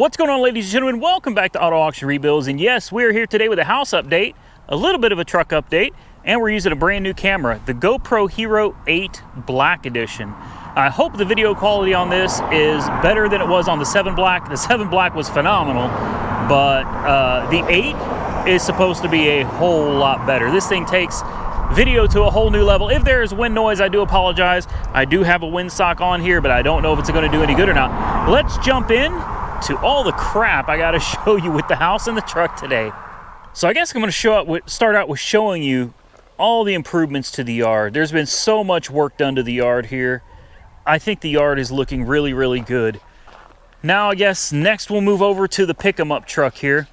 What's going on, ladies and gentlemen? Welcome back to Auto Auction Rebuilds. And yes, we're here today with a house update, a little bit of a truck update, and we're using a brand new camera, the GoPro Hero 8 Black Edition. I hope the video quality on this is better than it was on the 7 Black. The 7 Black was phenomenal, but the 8 is supposed to be a whole lot better. This thing takes video to a whole new level. If there is wind noise, I do apologize. I do have a windsock on here, but I don't know if it's going to do any good or not. Let's jump in to all the crap I got to show you with the house and the truck today. So I guess I'm going to start out with showing you all the improvements to the yard. There's been so much work done to the yard here. I think the yard is looking really, really good. Now I guess next we'll move over to the pick-em-up truck here.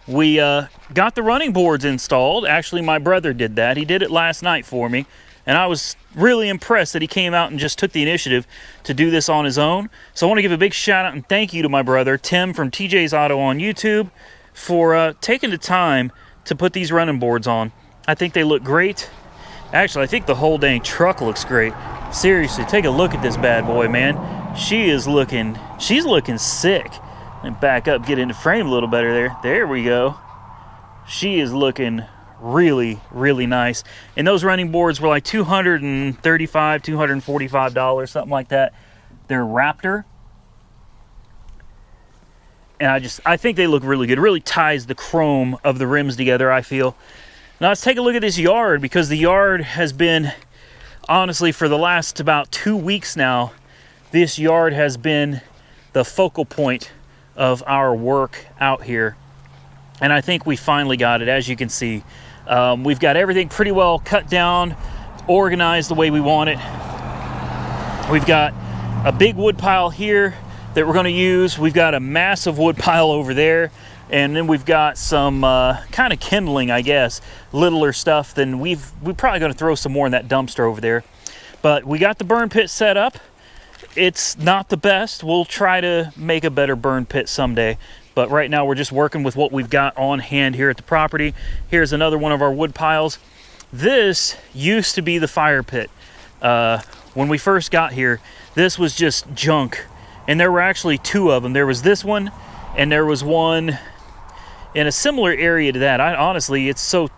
We got the running boards installed. Actually, my brother did that. He did it last night for me. And I was really impressed that he came out and just took the initiative to do this on his own. So I want to give a big shout out and thank you to my brother, Tim from TJ's Auto on YouTube, for taking the time to put these running boards on. I think they look great. Actually, I think the whole dang truck looks great. Seriously, take a look at this bad boy, man. She's looking sick. And back up, get into frame a little better there. There we go. She is looking really, really nice. And those running boards were like $235, $245, something like that. They're Raptor. And I think they look really good. It really ties the chrome of the rims together, I feel. Now let's take a look at this yard, because the yard has been, honestly, for the last about 2 weeks now, this yard has been the focal point of our work out here. And I think we finally got it. As you can see, we've got everything pretty well cut down, organized the way we want it. We've got a big wood pile here that we're going to use. We've got a massive wood pile over there. And then we've got some kind of kindling, I guess, littler stuff. Then we're probably going to throw some more in that dumpster over there. But we got the burn pit set up. It's not the best. We'll try to make a better burn pit someday. But right now we're just working with what we've got on hand here at the property. Here's another one of our wood piles. This used to be the fire pit. When we first got here, this was just junk. And there were actually two of them. There was this one, and there was one in a similar area to that. Honestly, it's so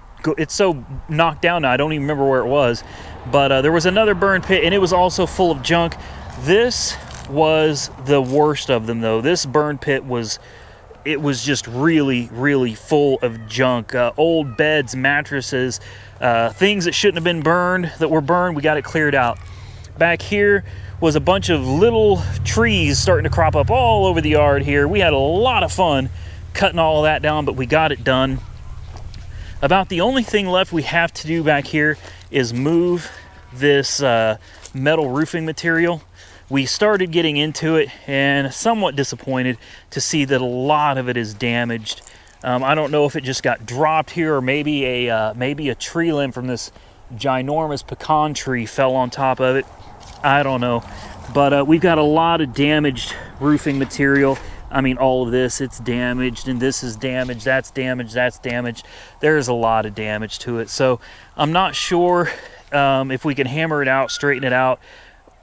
knocked down now, I don't even remember where it was. But there was another burn pit, and it was also full of junk. This was the worst of them, though. This burn pit was just really, really full of junk. Old beds, mattresses, things that shouldn't have been burned, that were burned. We got it cleared out. Back here was a bunch of little trees starting to crop up all over the yard here. We had a lot of fun cutting all of that down, but we got it done. About the only thing left we have to do back here is move this metal roofing material. We started getting into it and somewhat disappointed to see that a lot of it is damaged. I don't know if it just got dropped here, or maybe a tree limb from this ginormous pecan tree fell on top of it. I don't know. But we've got a lot of damaged roofing material. I mean, all of this, it's damaged, and this is damaged, that's damaged, that's damaged. There's a lot of damage to it. So I'm not sure if we can hammer it out, straighten it out,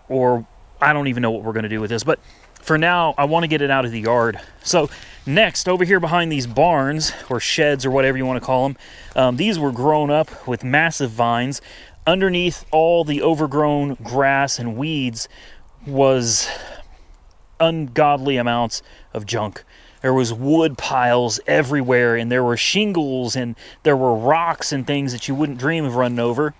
or I don't even know what we're going to do with this. But for now, I want to get it out of the yard. So next, over here behind these barns, or sheds, or whatever you want to call them, these were grown up with massive vines. Underneath all the overgrown grass and weeds was ungodly amounts of junk. There was wood piles everywhere, and there were shingles, and there were rocks and things that you wouldn't dream of running over.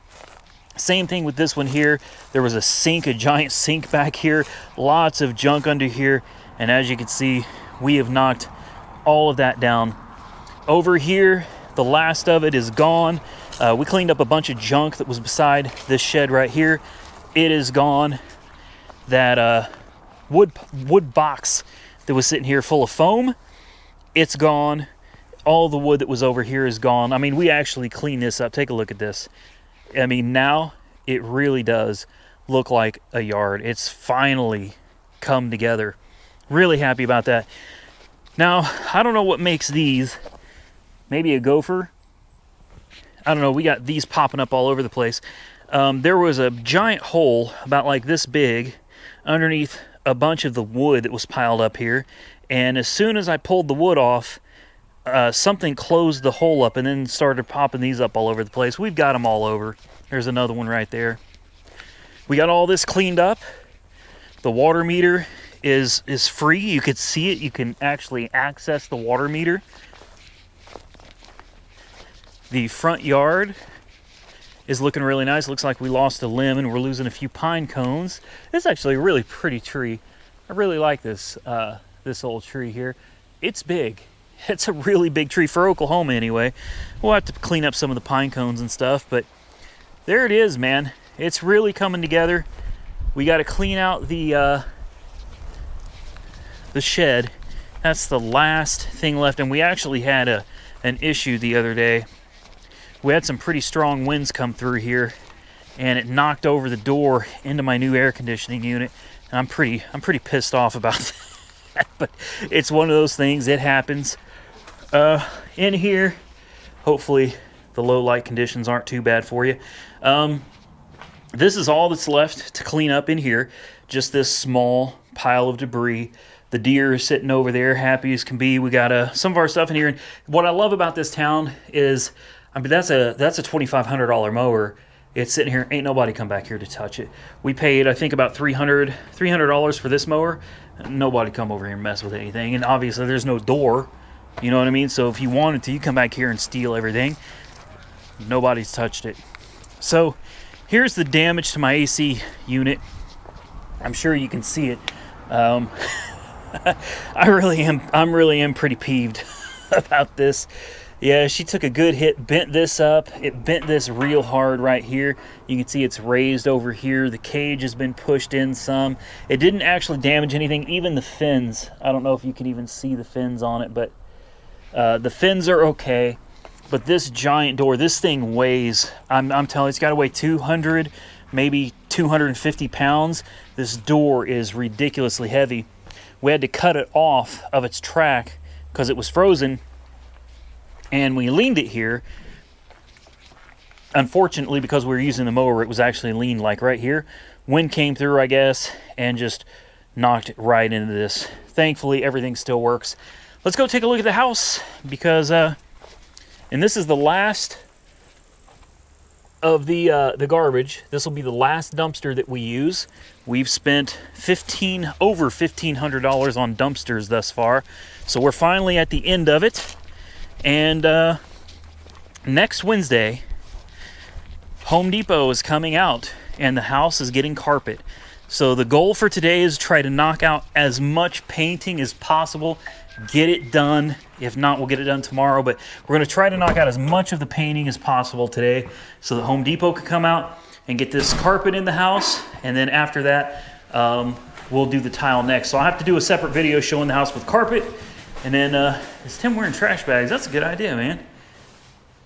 Same thing with this one here. There was a sink, a giant sink back here, lots of junk under here, and as you can see, we have knocked all of that down. Over here, the last of it is gone. We cleaned up a bunch of junk that was beside this shed right here. It is gone. That wood box that was sitting here full of foam, it's gone. All the wood that was over here is gone. I mean, we actually cleaned this up. Take a look at this. I mean, now it really does look like a yard. It's finally come together. Really happy about that. Now, I don't know what makes these. Maybe a gopher? I don't know. We got these popping up all over the place. There was a giant hole about like this big underneath a bunch of the wood that was piled up here, And as soon as I pulled the wood off, something closed the hole up and then started popping these up all over the place. We've got them all over. There's another one right there. We got all this cleaned up. The water meter is free. You could see it. You can actually access the water meter. The front yard is looking really nice. Looks like we lost a limb and we're losing a few pine cones. This is actually a really pretty tree. I really like this this old tree here. It's big. It's a really big tree for Oklahoma anyway. We'll have to clean up some of the pine cones and stuff, but there it is, man. It's really coming together. We got to clean out the shed. That's the last thing left, and we actually had an issue the other day. We had some pretty strong winds come through here, and it knocked over the door into my new air conditioning unit. And I'm pretty pissed off about that, but it's one of those things. It happens. In here, hopefully the low light conditions aren't too bad for you. This is all that's left to clean up in here. Just this small pile of debris. The deer is sitting over there, happy as can be. We got some of our stuff in here. And what I love about this town is, I mean, that's a $2,500 mower. It's sitting here. Ain't nobody come back here to touch it. We paid, I think, about $300 for this mower. Nobody come over here and mess with anything. And obviously, there's no door. You know what I mean? So if you wanted to, you come back here and steal everything. Nobody's touched it. So here's the damage to my AC unit. I'm sure you can see it. I'm really am pretty peeved about this. Yeah, she took a good hit, bent this up. It bent this real hard right here. You can see it's raised over here. The cage has been pushed in some. It didn't actually damage anything, even the fins. I don't know if you can even see the fins on it, but the fins are okay. But this giant door, this thing weighs, I'm telling you, it's got to weigh 200, maybe 250 pounds. This door is ridiculously heavy. We had to cut it off of its track because it was frozen. And we leaned it here. Unfortunately, because we were using the mower, it was actually leaned like right here. Wind came through, I guess, and just knocked it right into this. Thankfully, everything still works. Let's go take a look at the house because, and this is the last of the garbage. This will be the last dumpster that we use. We've spent over $1,500 on dumpsters thus far. So we're finally at the end of it. And next Wednesday, Home Depot is coming out and the house is getting carpet. So the goal for today is try to knock out as much painting as possible, get it done. If not, we'll get it done tomorrow, but we're going to try to knock out as much of the painting as possible today so that Home Depot can come out and get this carpet in the house. And then after that, we'll do the tile next. So I'll have to do a separate video showing the house with carpet. And then, is Tim wearing trash bags? That's a good idea, man.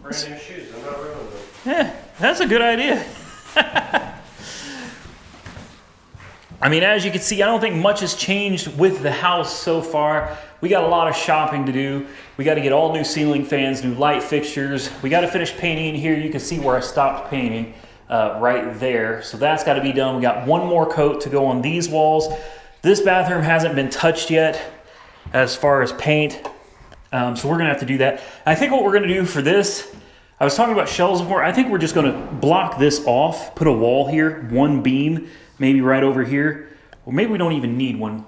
Brand new shoes, I'm not ruining them. Yeah, that's a good idea. I mean, as you can see, I don't think much has changed with the house so far. We got a lot of shopping to do. We got to get all new ceiling fans, new light fixtures. We got to finish painting in here. You can see where I stopped painting right there. So that's got to be done. We got one more coat to go on these walls. This bathroom hasn't been touched yet as far as paint. So we're going to have to do that. I think what we're going to do for this, I was talking about shelves before. I think we're just going to block this off, put a wall here, one beam, maybe right over here. Or maybe we don't even need one.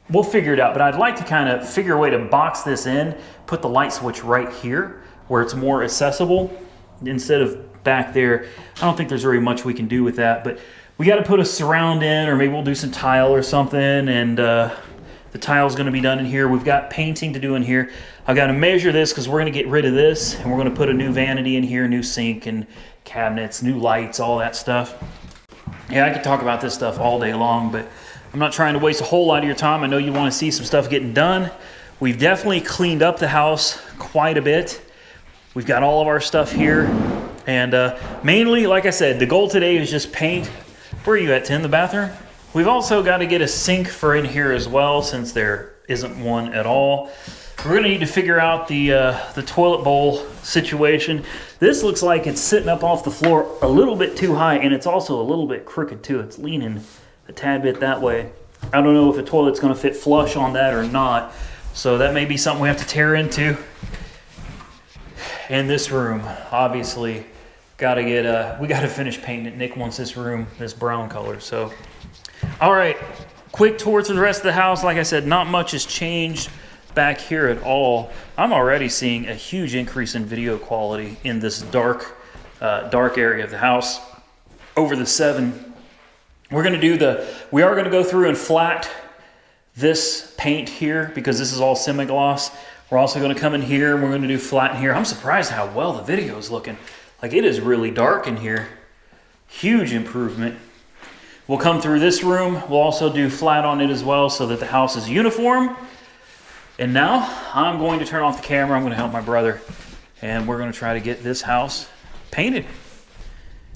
We'll figure it out. But I'd like to kind of figure a way to box this in, put the light switch right here where it's more accessible instead of back there. I don't think there's very much we can do with that. But we got to put a surround in, or maybe we'll do some tile or something. And the tile's going to be done in here. We've got painting to do in here. I've got to measure this because we're going to get rid of this and we're going to put a new vanity in here, new sink and cabinets, new lights, all that stuff. Yeah, I could talk about this stuff all day long, but I'm not trying to waste a whole lot of your time. I know you want to see some stuff getting done. We've definitely cleaned up the house quite a bit. We've got all of our stuff here. And mainly, like I said, the goal today is just paint. Where are you at, Tim? The bathroom? We've also got to get a sink for in here as well, since there isn't one at all. We're going to need to figure out the toilet bowl situation. This looks like it's sitting up off the floor a little bit too high, and it's also a little bit crooked too. It's leaning a tad bit that way. I don't know if the toilet's going to fit flush on that or not, So that may be something we have to tear into. And this room, obviously, got to get, we got to finish painting it. Nick wants this room this brown color. So, all right, quick tour through the rest of the house. Like I said, not much has changed back here at all. I'm already seeing a huge increase in video quality in this dark area of the house. Over the 7, we are going to go through and flat this paint here because this is all semi-gloss. We're also going to come in here and we're going to do flat in here. I'm surprised how well the video is looking. Like, it is really dark in here. Huge improvement. We'll come through this room. We'll also do flat on it as well so that the house is uniform. And now I'm going to turn off the camera. I'm going to help my brother and we're going to try to get this house painted.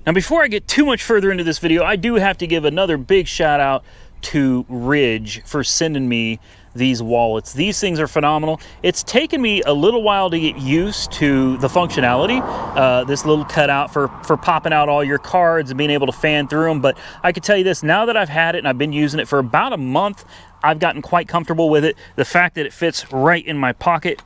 Now, before I get too much further into this video, I do have to give another big shout out to Ridge for sending me these wallets. These things are phenomenal. It's taken me a little while to get used to the functionality. This little cutout for popping out all your cards and being able to fan through them. But I can tell you this, now that I've had it and I've been using it for about a month, I've gotten quite comfortable with it. The fact that it fits right in my pocket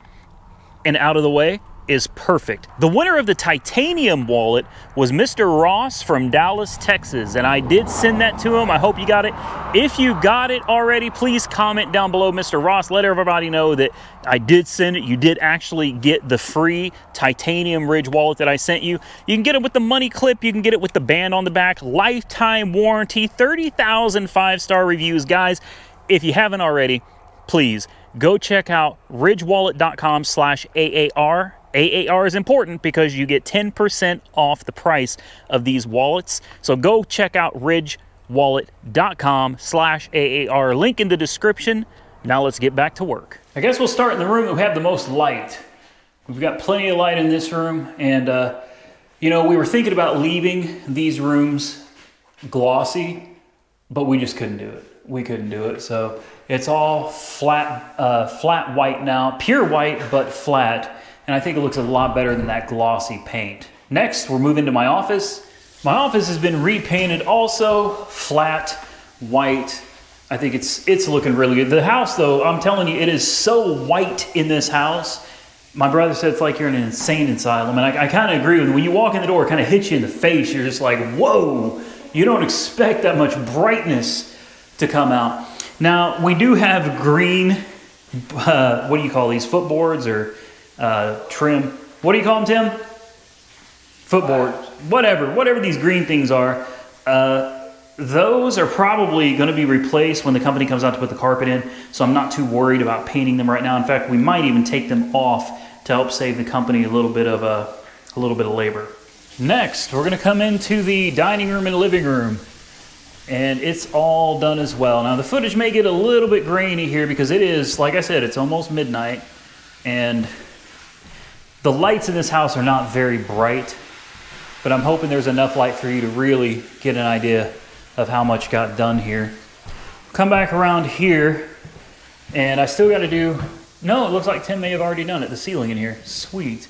and out of the way is perfect. The winner of the titanium wallet was Mr. Ross from Dallas, Texas, and I did send that to him. I hope you got it. If you got it already, please comment down below, Mr. Ross. Let everybody know that I did send it. You did actually get the free titanium Ridge wallet that I sent you. You can get it with the money clip. You can get it with the band on the back. Lifetime warranty, 30,000 5-star reviews. Guys, if you haven't already, please go check out ridgewallet.com/AAR. AAR is important because you get 10% off the price of these wallets. So go check out ridgewallet.com/AAR. Link in the description. Now let's get back to work. I guess we'll start in the room that we have the most light. We've got plenty of light in this room. And, you know, we were thinking about leaving these rooms glossy, but we just couldn't do it. We couldn't do it. So it's all flat white now. Pure white, but flat. And I think it looks a lot better than that glossy paint. Next, we're moving to my office. My office has been repainted also, flat, white. I think it's looking really good. The house, though, I'm telling you, it is so white in this house. My brother said it's like you're in an insane asylum. And I kind of agree with him. When you walk in the door, it kind of hits you in the face. You're just like, whoa, you don't expect that much brightness to come out. Now, we do have green, what do you call these, footboards or trim? What do you call them, Tim? Footboard. Whatever these green things are. Those are probably going to be replaced when the company comes out to put the carpet in. So I'm not too worried about painting them right now. In fact, we might even take them off to help save the company a little bit of labor. Next, we're going to come into the dining room and living room. And it's all done as well. Now the footage may get a little bit grainy here because it is, like I said, it's almost midnight. And the lights in this house are not very bright, but I'm hoping there's enough light for you to really get an idea of how much got done here. Come back around here, and I still got to do, no, it looks like Tim may have already done it, the ceiling in here. Sweet,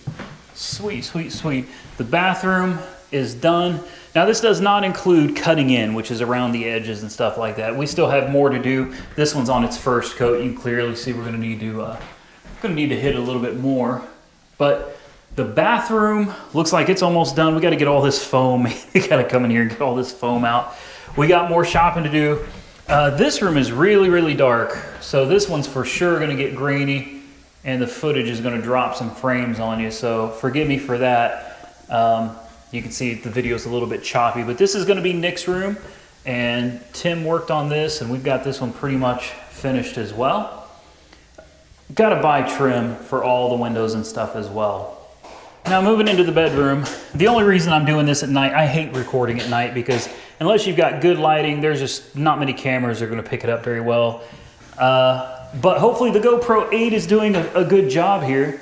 sweet, sweet, sweet. The bathroom is done. Now this does not include cutting in, which is around the edges and stuff like that. We still have more to do. This one's on its first coat. You can clearly see we're going to need to hit a little bit more. But the bathroom looks like it's almost done. We got to get all this foam. We got to come in here and get all this foam out. We got more shopping to do. This room is really, really dark. So this one's for sure going to get grainy and the footage is going to drop some frames on you. So forgive me for that. You can see the video's a little bit choppy, but this is going to be Nick's room. And Tim worked on this and we've got this one pretty much finished as well. Got to buy trim for all the windows and stuff as well. Now moving into the bedroom, the only reason I'm doing this at night, I hate recording at night because unless you've got good lighting, there's just not many cameras that are going to pick it up very well. But hopefully the GoPro 8 is doing a good job here.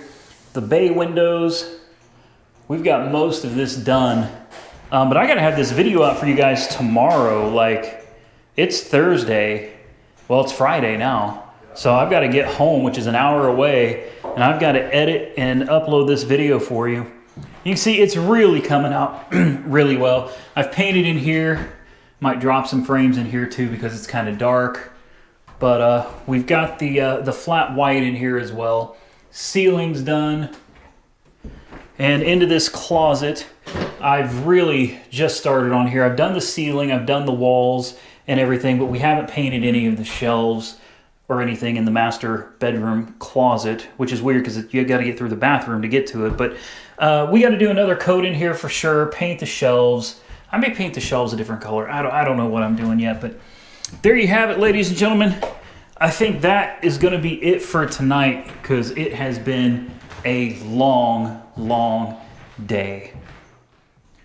The bay windows, we've got most of this done. But I got to have this video out for you guys tomorrow. Like, it's Thursday. Well, it's Friday now. So I've got to get home, which is an hour away, and I've got to edit and upload this video for you. You can see it's really coming out really well. I've painted in here. Might drop some frames in here too because it's kind of dark. But we've got the flat white in here as well. Ceiling's done. And into this closet, I've really just started on here. I've done the ceiling, I've done the walls and everything, but we haven't painted any of the shelves or anything in the master bedroom closet, which is weird because you got to get through the bathroom to get to it. But we got to do another coat in here for sure. Paint the shelves. I may paint the shelves a different color. I don't know what I'm doing yet, but there you have it, ladies and gentlemen. I think that is going to be it for tonight because it has been a long day.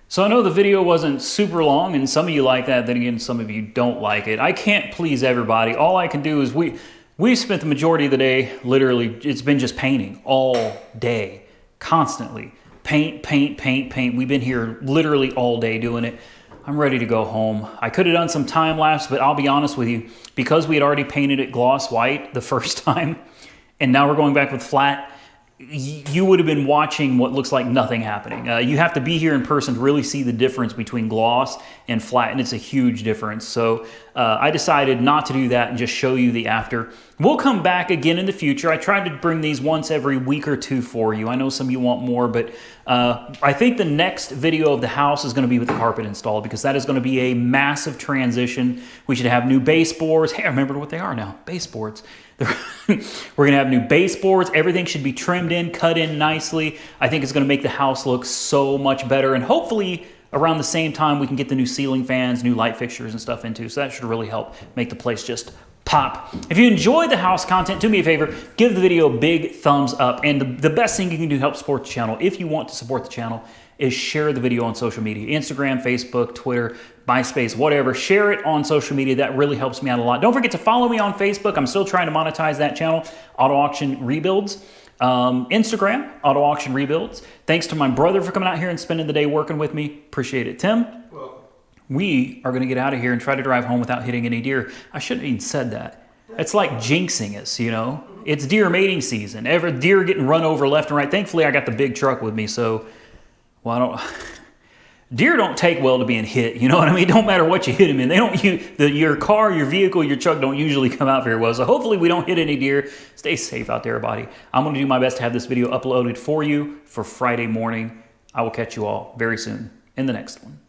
So I know the video wasn't super long, and some of you like that, then again, some of you don't like it. I can't please everybody. All I can do is we spent the majority of the day, literally, it's been just painting all day, constantly. Paint, paint, paint, paint. We've been here literally all day doing it. I'm ready to go home. I could have done some time lapse, but I'll be honest with you, because we had already painted it gloss white the first time, and now we're going back with flat, you would have been watching what looks like nothing happening. You have to be here in person to really see the difference between gloss and flat, and it's a huge difference. So I decided not to do that and just show you the after. We'll come back again in the future. I tried to bring these once every week or two for you. I know some of you want more, but I think the next video of the house is going to be with the carpet installed because that is going to be a massive transition. We should have new baseboards. Hey, I remember what they are now, baseboards. We're going to have new baseboards. Everything should be trimmed in, cut in nicely. I think it's going to make the house look so much better. And hopefully around the same time we can get the new ceiling fans, new light fixtures and stuff into. So that should really help make the place just pop. If you enjoy the house content, do me a favor, give the video a big thumbs up. And the best thing you can do to help support the channel, if you want to support the channel, is share the video on social media. Instagram, Facebook, Twitter, MySpace, whatever. Share it on social media. That really helps me out a lot. Don't forget to follow me on Facebook. I'm still trying to monetize that channel, Auto Auction Rebuilds. Instagram, Auto Auction Rebuilds. Thanks to my brother for coming out here and spending the day working with me. Appreciate it. Tim, we are going to get out of here and try to drive home without hitting any deer. I shouldn't have even said that. It's like jinxing us, you know. It's deer mating season. Every deer getting run over left and right. Thankfully, I got the big truck with me, so... Well, deer don't take well to being hit. You know what I mean? Don't matter what you hit them in. They don't. Your car, your vehicle, your truck don't usually come out very well. So hopefully we don't hit any deer. Stay safe out there, everybody. I'm going to do my best to have this video uploaded for you for Friday morning. I will catch you all very soon in the next one.